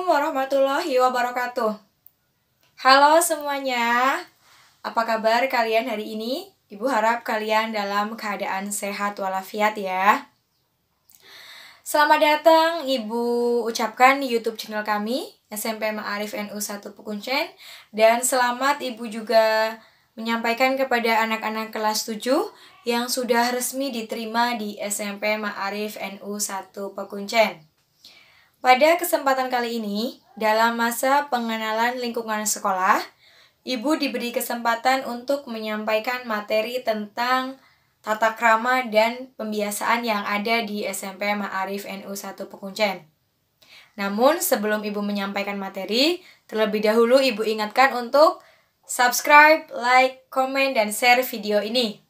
Assalamualaikum warahmatullahi wabarakatuh. Halo semuanya, apa kabar kalian hari ini? Ibu harap kalian dalam keadaan sehat walafiat ya. Selamat datang Ibu ucapkan di YouTube channel kami, SMP Ma'arif NU 1 Pekuncen. Dan selamat Ibu juga menyampaikan kepada anak-anak kelas 7 yang sudah resmi diterima di SMP Ma'arif NU 1 Pekuncen. Pada kesempatan kali ini, dalam masa pengenalan lingkungan sekolah, Ibu diberi kesempatan untuk menyampaikan materi tentang tata krama dan pembiasaan yang ada di SMP Ma'arif NU 1 Pekuncen. Namun, sebelum Ibu menyampaikan materi, terlebih dahulu Ibu ingatkan untuk subscribe, like, komen, dan share video ini.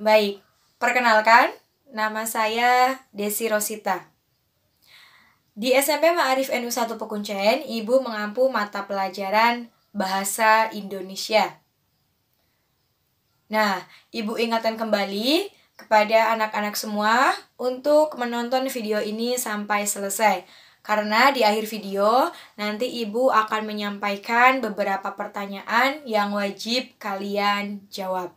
Baik, perkenalkan, nama saya Desi Rosita. Di SMP Ma'arif NU 1 Pekuncen, Ibu mengampu mata pelajaran Bahasa Indonesia. Nah, Ibu ingatkan kembali kepada anak-anak semua untuk menonton video ini sampai selesai. Karena di akhir video, nanti Ibu akan menyampaikan beberapa pertanyaan yang wajib kalian jawab.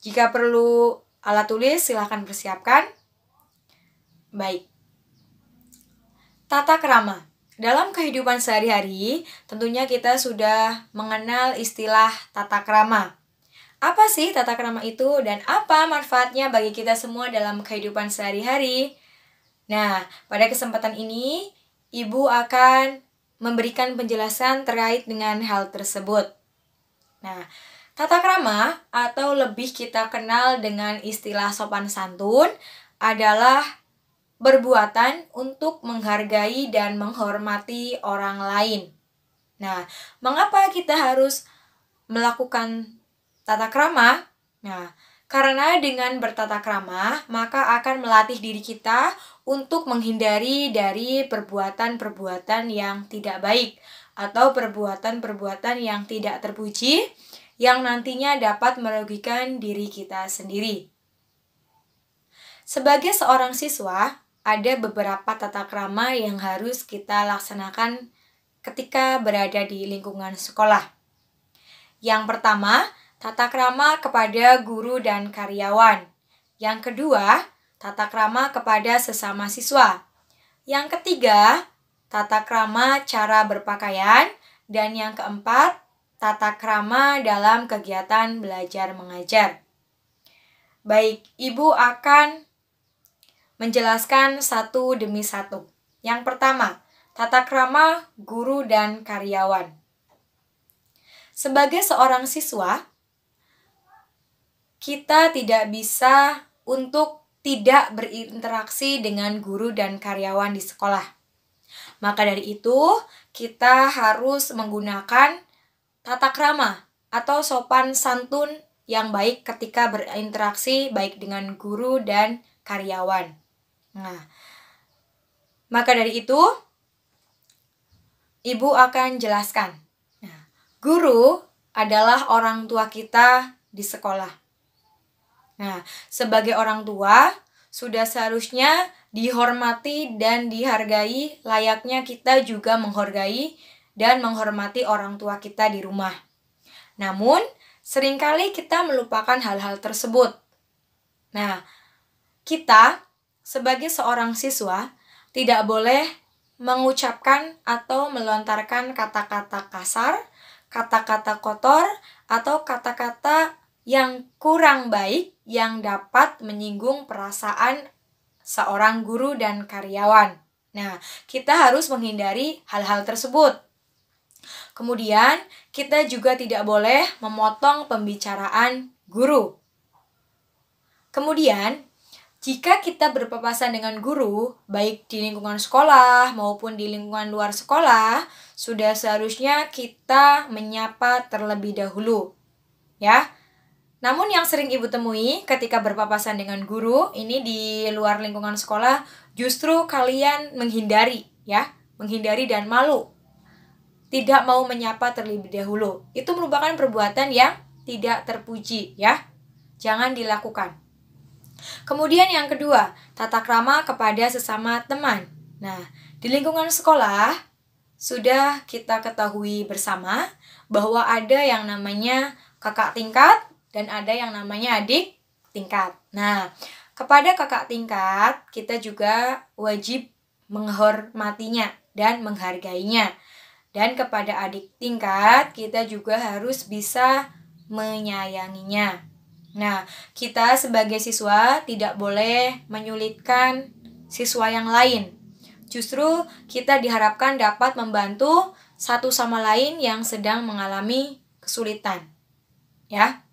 Jika perlu alat tulis, silahkan persiapkan. Baik. Tata krama. Dalam kehidupan sehari-hari, tentunya kita sudah mengenal istilah tata krama. Apa sih tata krama itu dan apa manfaatnya bagi kita semua dalam kehidupan sehari-hari? Nah, pada kesempatan ini, Ibu akan memberikan penjelasan terkait dengan hal tersebut. Nah, tata krama atau lebih kita kenal dengan istilah sopan santun adalah perbuatan untuk menghargai dan menghormati orang lain. Nah, mengapa kita harus melakukan tata krama? Nah, karena dengan bertata krama, maka akan melatih diri kita untuk menghindari dari perbuatan-perbuatan yang tidak baik atau perbuatan-perbuatan yang tidak terpuji yang nantinya dapat merugikan diri kita sendiri. Sebagai seorang siswa, ada beberapa tata krama yang harus kita laksanakan ketika berada di lingkungan sekolah. Yang pertama, tata krama kepada guru dan karyawan. Yang kedua, tata krama kepada sesama siswa. Yang ketiga, tata krama cara berpakaian. Dan yang keempat, tata krama dalam kegiatan belajar mengajar. Baik, Ibu akan menjelaskan satu demi satu. Yang pertama, tata krama guru dan karyawan. Sebagai seorang siswa, kita tidak bisa untuk tidak berinteraksi dengan guru dan karyawan di sekolah. Maka dari itu, kita harus menggunakan tata krama atau sopan santun yang baik ketika berinteraksi baik dengan guru dan karyawan. Nah, maka dari itu, Ibu akan jelaskan. Nah, guru adalah orang tua kita di sekolah. Nah, sebagai orang tua, sudah seharusnya dihormati dan dihargai, layaknya kita juga menghargai dan menghormati orang tua kita di rumah. Namun, seringkali kita melupakan hal-hal tersebut. Nah, kita sebagai seorang siswa, tidak boleh mengucapkan atau melontarkan kata-kata kasar, kata-kata kotor, atau kata-kata yang kurang baik yang dapat menyinggung perasaan seorang guru dan karyawan. Nah, kita harus menghindari hal-hal tersebut. Kemudian, kita juga tidak boleh memotong pembicaraan guru. Kemudian, jika kita berpapasan dengan guru, baik di lingkungan sekolah maupun di lingkungan luar sekolah, sudah seharusnya kita menyapa terlebih dahulu. Ya. Namun yang sering Ibu temui ketika berpapasan dengan guru, ini di luar lingkungan sekolah, justru kalian menghindari, ya, menghindari dan malu. Tidak mau menyapa terlebih dahulu. Itu merupakan perbuatan yang tidak terpuji, ya. Jangan dilakukan. Kemudian yang kedua, tata krama kepada sesama teman. Nah, Di lingkungan sekolah, sudah kita ketahui bersama bahwa ada yang namanya kakak tingkat dan ada yang namanya adik tingkat. Nah, kepada kakak tingkat, kita juga wajib menghormatinya dan menghargainya. Dan kepada adik tingkat, kita juga harus bisa menyayanginya. Nah, kita sebagai siswa tidak boleh menyulitkan siswa yang lain. Justru kita diharapkan dapat membantu satu sama lain yang sedang mengalami kesulitan. Ya.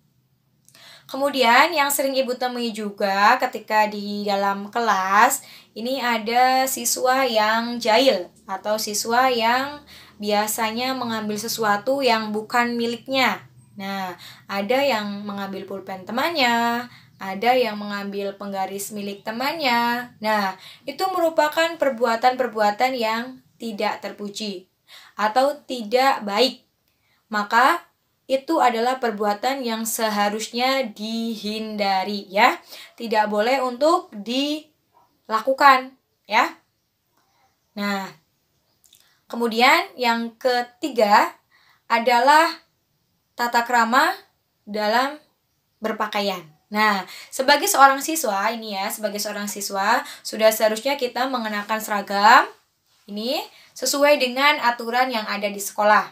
Kemudian yang sering Ibu temui juga ketika di dalam kelas, ini ada siswa yang jahil atau siswa yang biasanya mengambil sesuatu yang bukan miliknya. Nah, ada yang mengambil pulpen temannya, ada yang mengambil penggaris milik temannya. Nah, itu merupakan perbuatan-perbuatan yang tidak terpuji atau tidak baik. Maka itu adalah perbuatan yang seharusnya dihindari ya. Tidak boleh untuk dilakukan ya. Nah, kemudian yang ketiga adalah tata krama dalam berpakaian. Nah, sebagai seorang siswa sebagai seorang siswa sudah seharusnya kita mengenakan seragam ini sesuai dengan aturan yang ada di sekolah.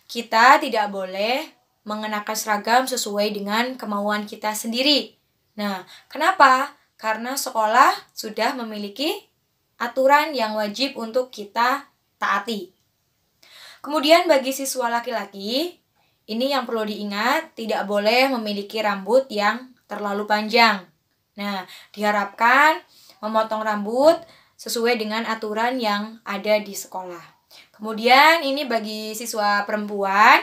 Kita tidak boleh mengenakan seragam sesuai dengan kemauan kita sendiri. Nah, kenapa? Karena sekolah sudah memiliki aturan yang wajib untuk kita taati. Kemudian bagi siswa laki-laki, ini yang perlu diingat, tidak boleh memiliki rambut yang terlalu panjang. Nah, diharapkan memotong rambut sesuai dengan aturan yang ada di sekolah. Kemudian ini bagi siswa perempuan,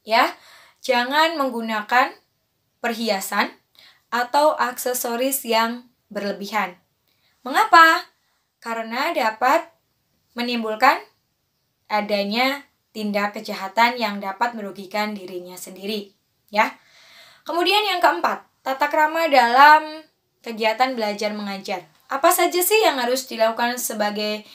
ya, jangan menggunakan perhiasan atau aksesoris yang berlebihan. Mengapa? Karena dapat menimbulkan adanya tindak kejahatan yang dapat merugikan dirinya sendiri, ya. Kemudian yang keempat, tata krama dalam kegiatan belajar mengajar. Apa saja sih yang harus dilakukan sebagai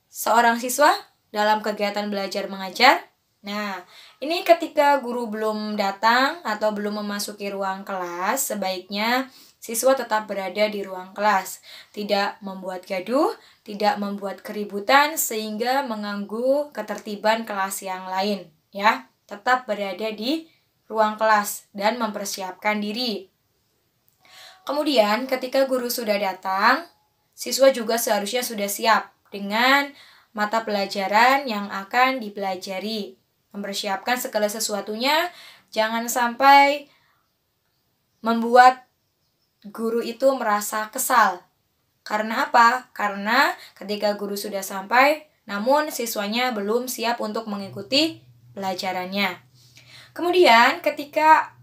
seorang siswa dalam kegiatan belajar mengajar? Nah, ini ketika guru belum datang atau belum memasuki ruang kelas, sebaiknya siswa tetap berada di ruang kelas. Tidak membuat gaduh, tidak membuat keributan sehingga mengganggu ketertiban kelas yang lain. Ya, tetap berada di ruang kelas dan mempersiapkan diri. Kemudian, ketika guru sudah datang, siswa juga seharusnya sudah siap dengan mata pelajaran yang akan dipelajari. Mempersiapkan segala sesuatunya, jangan sampai membuat guru itu merasa kesal. Karena apa? Karena ketika guru sudah sampai, namun siswanya belum siap untuk mengikuti pelajarannya. Kemudian ketika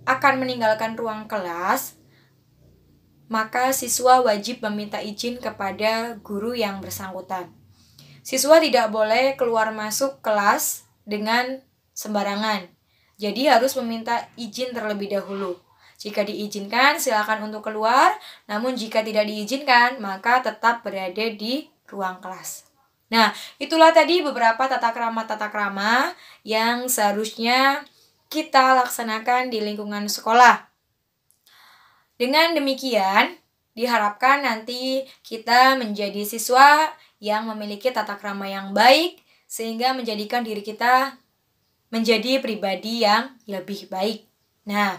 akan meninggalkan ruang kelas, maka siswa wajib meminta izin kepada guru yang bersangkutan. Siswa tidak boleh keluar masuk kelas dengan sembarangan. Jadi harus meminta izin terlebih dahulu. Jika diizinkan, silakan untuk keluar. Namun jika tidak diizinkan, maka tetap berada di ruang kelas. Nah, itulah tadi beberapa tata krama yang seharusnya kita laksanakan di lingkungan sekolah. Dengan demikian, diharapkan nanti kita menjadi siswa yang memiliki tata krama yang baik, sehingga menjadikan diri kita menjadi pribadi yang lebih baik. Nah,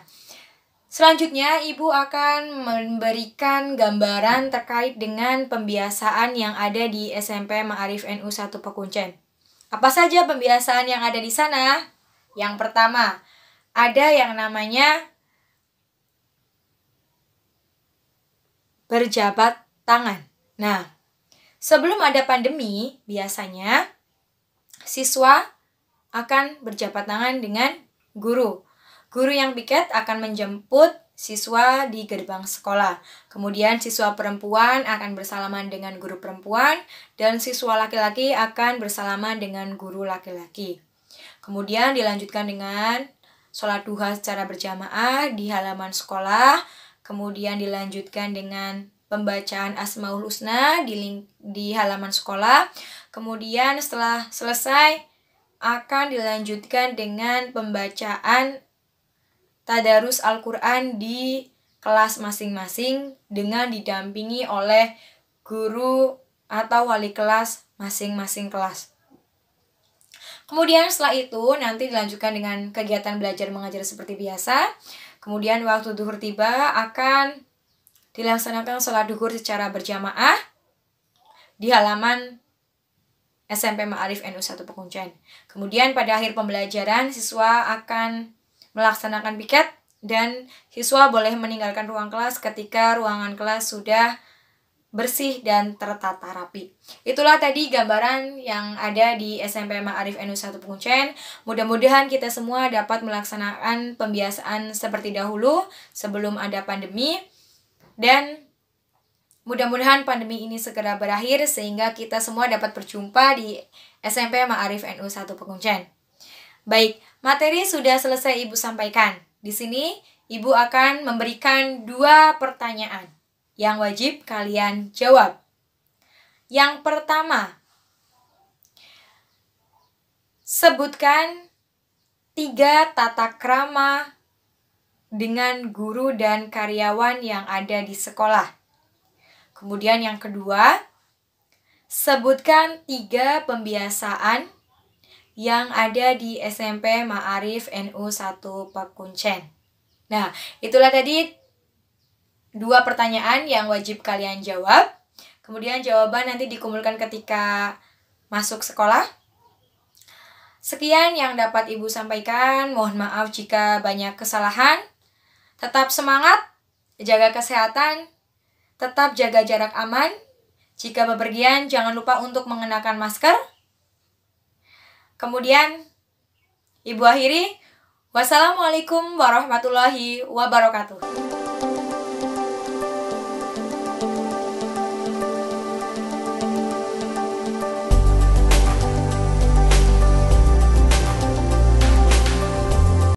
selanjutnya Ibu akan memberikan gambaran terkait dengan pembiasaan yang ada di SMP Ma'arif NU 1 Pekuncen. Apa saja pembiasaan yang ada di sana? Yang pertama, ada yang namanya berjabat tangan. Nah, sebelum ada pandemi, biasanya siswa akan berjabat tangan dengan guru. Guru yang piket akan menjemput siswa di gerbang sekolah. Kemudian siswa perempuan akan bersalaman dengan guru perempuan dan siswa laki-laki akan bersalaman dengan guru laki-laki. Kemudian dilanjutkan dengan sholat duha secara berjamaah di halaman sekolah. Kemudian dilanjutkan dengan pembacaan Asmaul Husna di halaman sekolah. Kemudian setelah selesai akan dilanjutkan dengan pembacaan tadarus Al-Quran di kelas masing-masing dengan didampingi oleh guru atau wali kelas masing-masing kelas. Kemudian setelah itu nanti dilanjutkan dengan kegiatan belajar mengajar seperti biasa. Kemudian waktu duhur tiba akan dilaksanakan sholat duhur secara berjamaah di halaman SMP Ma'arif NU 1 Pekuncen. Kemudian pada akhir pembelajaran siswa akan melaksanakan piket dan siswa boleh meninggalkan ruang kelas ketika ruangan kelas sudah bersih dan tertata rapi. Itulah tadi gambaran yang ada di SMP Ma'arif NU 1 Pekuncen. Mudah-mudahan kita semua dapat melaksanakan pembiasaan seperti dahulu sebelum ada pandemi. Dan mudah-mudahan pandemi ini segera berakhir sehingga kita semua dapat berjumpa di SMP Ma'arif NU 1 Pekuncen. Baik, materi sudah selesai Ibu sampaikan. Di sini Ibu akan memberikan 2 pertanyaan yang wajib kalian jawab. Yang pertama, sebutkan 3 tata krama dengan guru dan karyawan yang ada di sekolah. Kemudian yang kedua, sebutkan 3 pembiasaan yang ada di SMP Ma'arif NU 1 Pekuncen. Nah, itulah tadi 2 pertanyaan yang wajib kalian jawab. Kemudian jawaban nanti dikumpulkan ketika masuk sekolah. Sekian yang dapat Ibu sampaikan. Mohon maaf jika banyak kesalahan. Tetap semangat, jaga kesehatan, tetap jaga jarak aman. Jika bepergian, jangan lupa untuk mengenakan masker. Kemudian, Ibu akhiri. Wassalamualaikum warahmatullahi wabarakatuh.